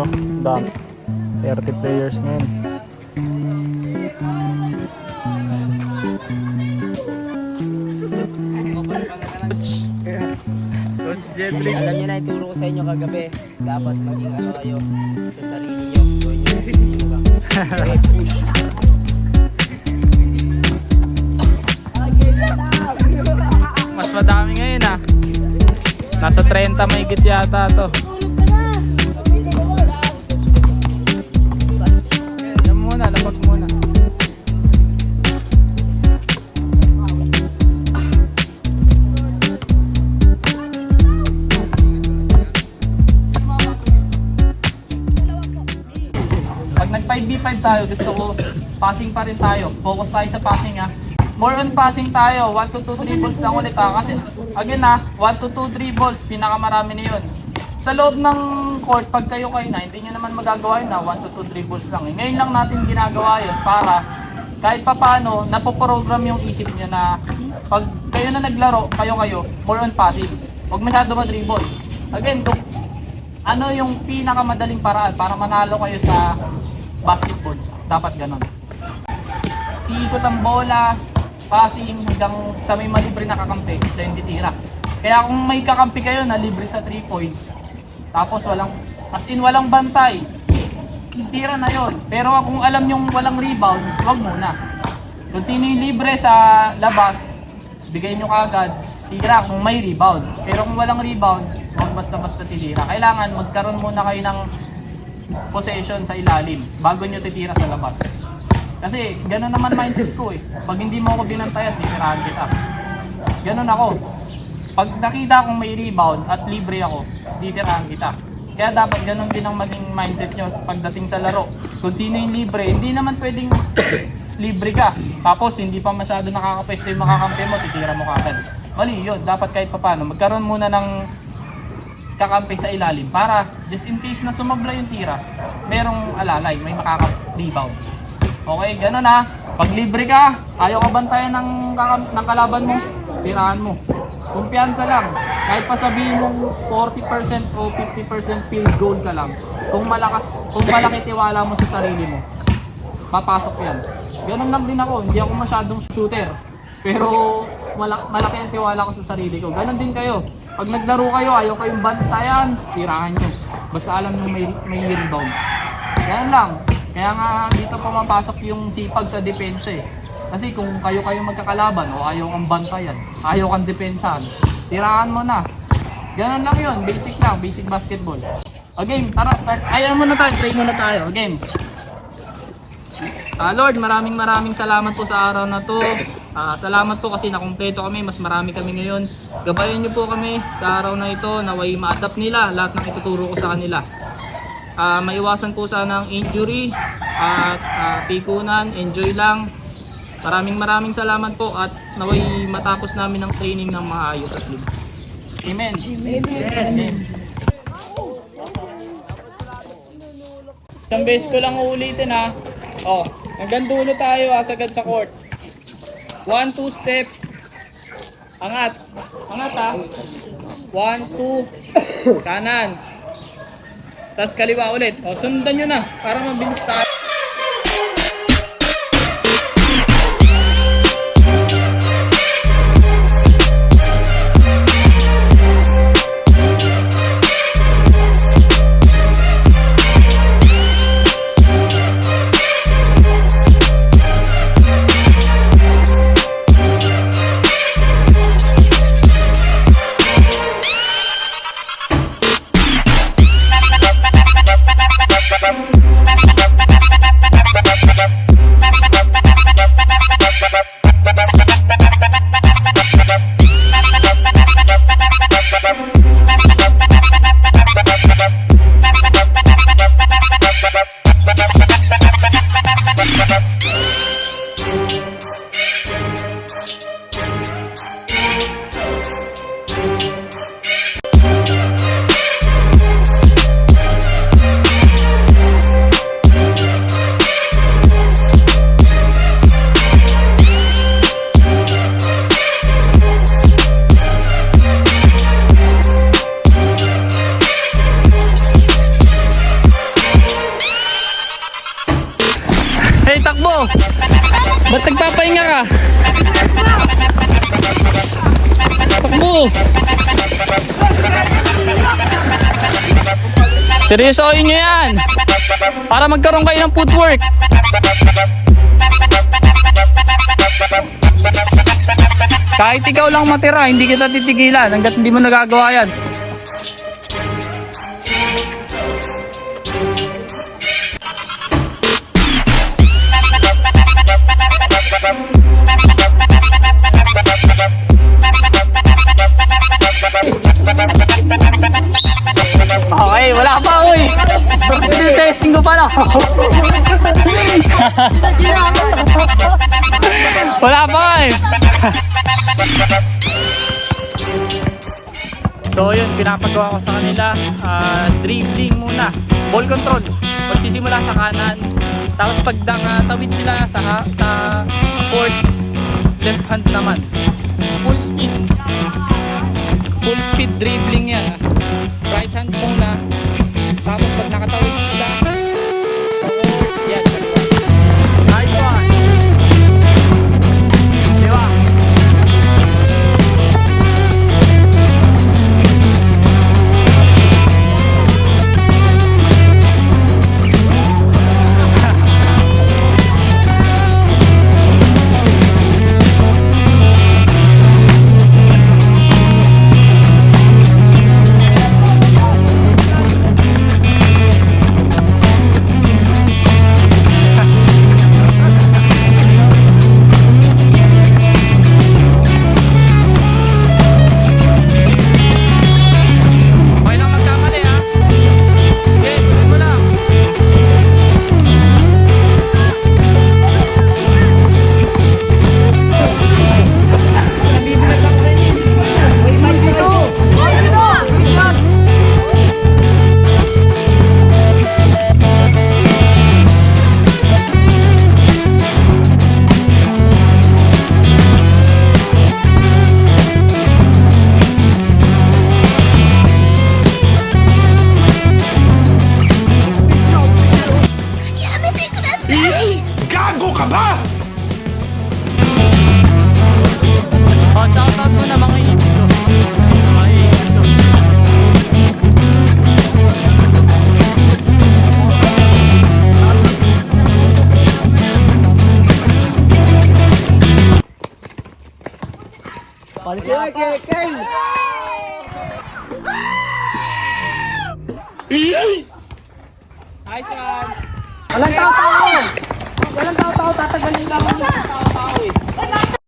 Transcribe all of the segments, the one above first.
no? Dami. 30 players ngayon. Coach Jeffrey. Alam niyo na, ituro ko sa inyo kagabi. Dapat maging ano kayo sa sarili niyo. Gawin niyo sa sarili niyo lang. Okay, push. Mas madami ngayon ah. Nasa 30 mahigit yata to. Alam muna, labag muna. Pag nag 5v5 tayo, gusto ko passing pa rin tayo. Focus tayo sa passing ah. More on passing tayo, 1 to 2 dribbles lang ulit ha. Kasi again ha, 1 to 2 dribbles, pinakamarami na yun. Sa loob ng court, pag kayo na, hindi nyo naman magagawa yun na 1 to 2 dribbles lang. Ngayon lang natin ginagawa yun para kahit papano, napoprogram yung isip nyo na pag kayo na naglaro, kayo, more on passing. Huwag masyado ma-dribble. Again, ano yung pinakamadaling paraan para manalo kayo sa basketball? Dapat ganon. Iikot ang bola, passing hanggang sa may malibre na kakampi, siya yung titira. Kaya kung may kakampi kayo na libre sa 3 points, tapos walang bantay, tira na yon. Pero kung alam yung walang rebound, wag muna. Kung sino yung libre sa labas, bigay nyo kagad, tira kung may rebound. Pero kung walang rebound, wag basta-basta titira. Kailangan magkaroon muna kayo ng possession sa ilalim bago nyo titira sa labas. Kasi gano'n naman mindset ko eh. Pag hindi mo ako binantayan, titirahan kita. Gano'n ako. Pag nakita kong may rebound at libre ako, titirahan kita. Kaya dapat gano'n din ang maging mindset nyo pagdating sa laro. Kung sino yung libre, hindi naman pwedeng libre ka. Tapos hindi pa masyado nakakapwesto yung makakampi mo, titira mo kagad. Mali yun. Dapat kahit papano, magkaroon muna ng kakampi sa ilalim para just in case na sumabla yung tira, merong alalay, may makaka-rebound. Okay, gano'n ha. Pag libre ka, ayaw ka bantayan ng kalaban mo, tirahan mo. Kumpiyansa lang. Kahit pa sabihin mong 40% o 50% field goal ka lang, kung malaki tiwala mo sa sarili mo, papasok yan. Gano'n lang din ako, hindi ako masyadong shooter. Pero malaki ang tiwala ko sa sarili ko. Gano'n din kayo. Pag naglaro kayo, ayaw kayong bantayan, tirahan nyo. Basta alam nyo may rebound. Yan lang. Kaya nga dito pumapasok yung sipag sa depensa eh. Kasi kung kayo magkakalaban o ayaw kang bantayan, ayaw kang depensahan, tirahan mo na. Ganun lang yun, basic lang, basic basketball. O game, tara, start. Ayaw muna tayo, pray muna tayo. O game. Lord, maraming salamat po sa araw na to. Salamat po kasi nakumpleto kami, mas marami kami ngayon. Gabayan niyo po kami sa araw na ito, naway ma-adapt nila lahat ng ituturo ko sa kanila. Maiwasan po sana ang injury at pikunan, enjoy lang. Maraming salamat po at naway matapos namin ang training ng maayos at libre. Amen. Amen. Isang beses ko lang uulitin ha. Hanggang dulo tayo sagad sa court. 1, 2 step. Angat ha. 1, 2 kanan. Tapos kaliwa ulit. Sundan nyo na para mabilis tayo. Seryosohin nyo yan. Para magkaroon kayo ng footwork. Kahit ikaw lang matira, hindi kita titigilan hanggat hindi mo nagagawa yan. Okay, wala pa uy. Testing ko pa lang. Wala pa eh. So yun, pinapagawa ko sa kanila, dribbling muna, ball control. Pagsisimula sa kanan, tapos pag nakatawid sila sa court, left hand naman. Full speed dribbling yan. Right hand muna, tapos pag nakatawid sila sa court, yan. Nice one. Diba? Gago ka ba? Oh, shoutout muna mga ibig ko. Mga ibig ko. Nice one. Walang tao-tao, tatagalin lang ang tao-tao eh.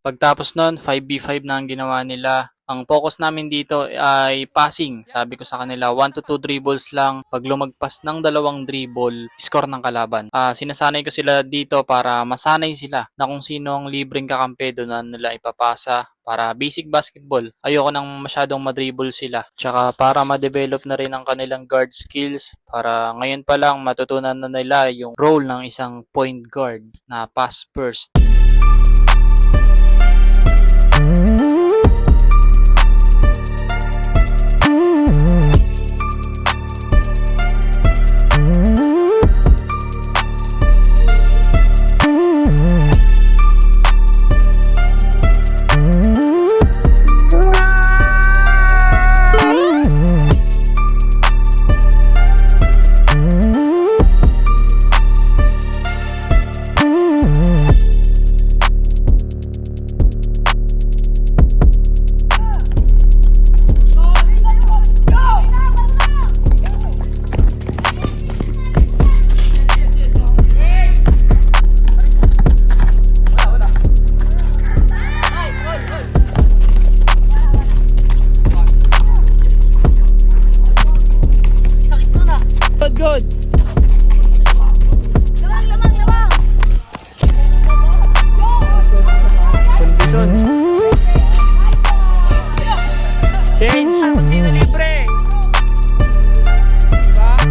Pagtapos nun, 5v5 na ang ginawa nila. Ang focus namin dito ay passing. Sabi ko sa kanila, 1 to 2 dribbles lang. Pag lumagpas ng 2 dribble, score ng kalaban. Sinasanay ko sila dito para masanay sila na kung sino ang libreng kakampi doon na nila ipapasa. Para basic basketball, ayoko nang masyadong madribble sila. Tsaka para ma-develop na rin ang kanilang guard skills. Para ngayon pa lang matutunan na nila yung role ng isang point guard na pass first. Good. Condition. Change. Sino libre? Diba?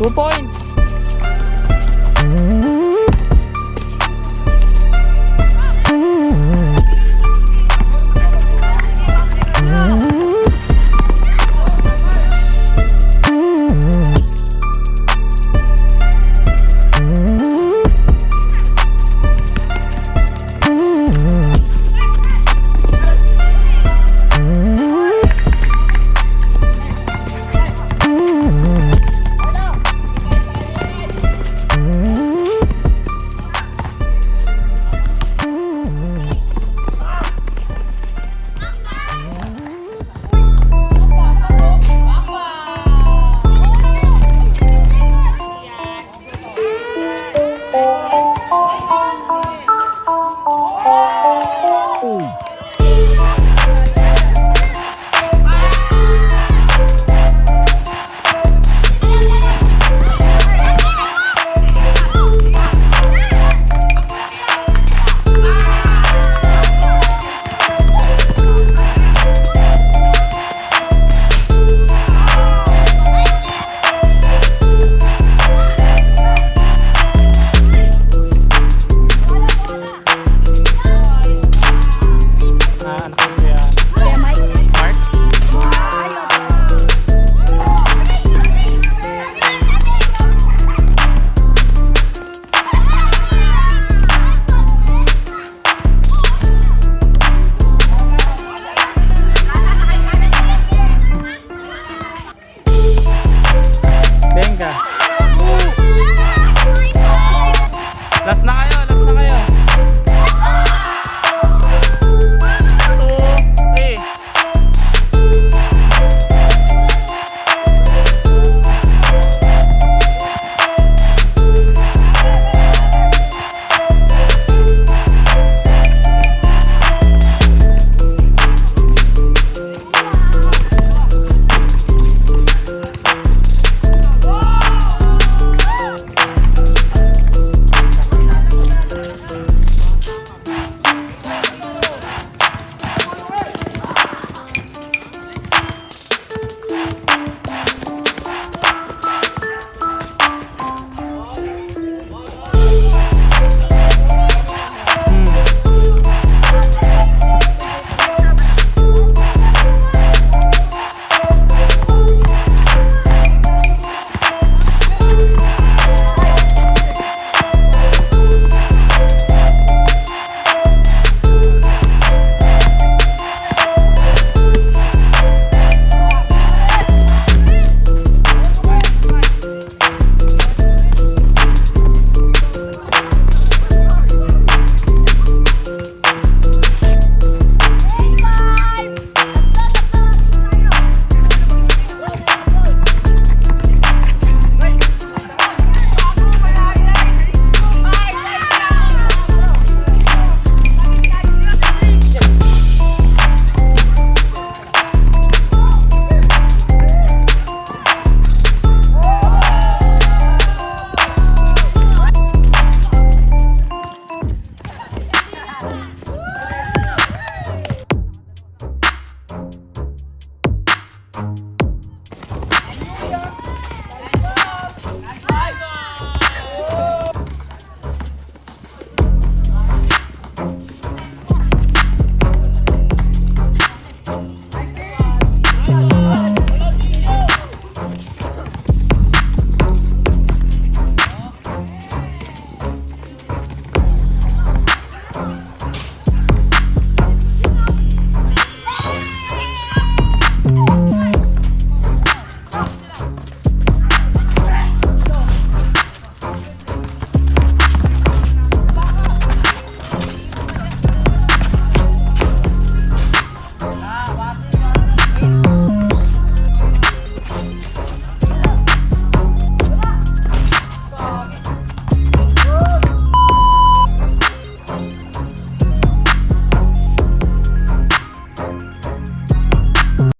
2 points.